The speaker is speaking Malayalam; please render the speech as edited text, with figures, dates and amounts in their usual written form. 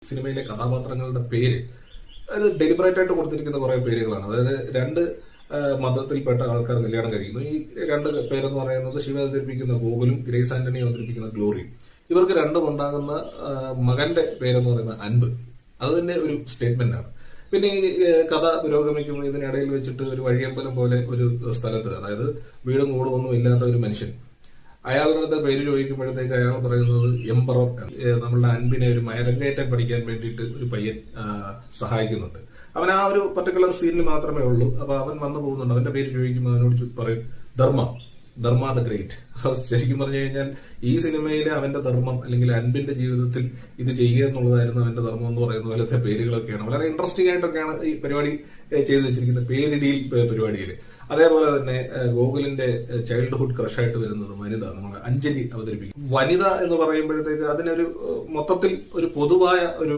സിനിമയിലെ കഥാപാത്രങ്ങളുടെ പേര് അത് ഡെലിബറേറ്റ് ആയിട്ട് കൊടുത്തിരിക്കുന്ന കുറെ പേരുകളാണ്. അതായത് രണ്ട് മതത്തിൽപ്പെട്ട ആൾക്കാർ കല്യാണം കഴിക്കുന്നു. ഈ രണ്ട് പേരെന്ന് പറയുന്നത് ശിവ അവതരിപ്പിക്കുന്ന ഗോകുലും ഗ്രേസ് ആന്റണി അവതരിപ്പിക്കുന്ന ഗ്ലോറിയും. ഇവർക്ക് രണ്ടും ഉണ്ടാകുന്ന മകന്റെ പേരെന്ന് പറയുന്ന അൻപ്. അത് തന്നെ ഒരു സ്റ്റേറ്റ്മെന്റ് ആണ്. പിന്നെ ഈ കഥ പുരോഗമിക്കുമ്പോൾ ഇതിനിടയിൽ വെച്ചിട്ട് ഒരു വഴിയമ്പലം പോലെ ഒരു സ്ഥലത്ത്, അതായത് വീടും കൂടും ഒന്നും ഇല്ലാത്ത ഒരു മനുഷ്യൻ, അയാളുടെ അടുത്ത് പേര് ചോദിക്കുമ്പോഴത്തേക്ക് അയാൾ പറയുന്നത് എംപറർ. നമ്മളുടെ അൻപിനെ ഒരു മയരങ്കയറ്റം പഠിക്കാൻ വേണ്ടിയിട്ട് ഒരു പയ്യൻ സഹായിക്കുന്നുണ്ട്. അവൻ ആ ഒരു പർട്ടിക്കുലർ സീനിൽ മാത്രമേ ഉള്ളൂ. അപ്പൊ അവൻ വന്നു പോകുന്നുണ്ട്. അവന്റെ പേര് ചോദിക്കുമ്പോൾ അവനോട് പറയും ധർമ്മ ദ ഗ്രേറ്റ്. ശരിക്കും പറഞ്ഞു കഴിഞ്ഞാൽ ഈ സിനിമയിലെ അവന്റെ ധർമ്മം അല്ലെങ്കിൽ അൻപിന്റെ ജീവിതത്തിൽ ഇത് ചെയ്യുക എന്നുള്ളതായിരുന്നു അവന്റെ ധർമ്മം എന്ന് പറയുന്ന പോലത്തെ പേരുകളൊക്കെയാണ്. വളരെ ഇൻട്രസ്റ്റിംഗ് ആയിട്ടൊക്കെയാണ് ഈ പരിപാടി ചെയ്തു വെച്ചിരിക്കുന്നത്, പേരിടിയിൽ പരിപാടിയിൽ. അതേപോലെ തന്നെ ഗോകുലിന്റെ ചൈൽഡ്ഹുഡ് ക്രഷായിട്ട് വരുന്നത് വനിത, നമ്മൾ അഞ്ജലി അവതരിപ്പിക്കും. വനിത എന്ന് പറയുമ്പോഴത്തേക്ക് അതിനൊരു മൊത്തത്തിൽ ഒരു പൊതുവായ ഒരു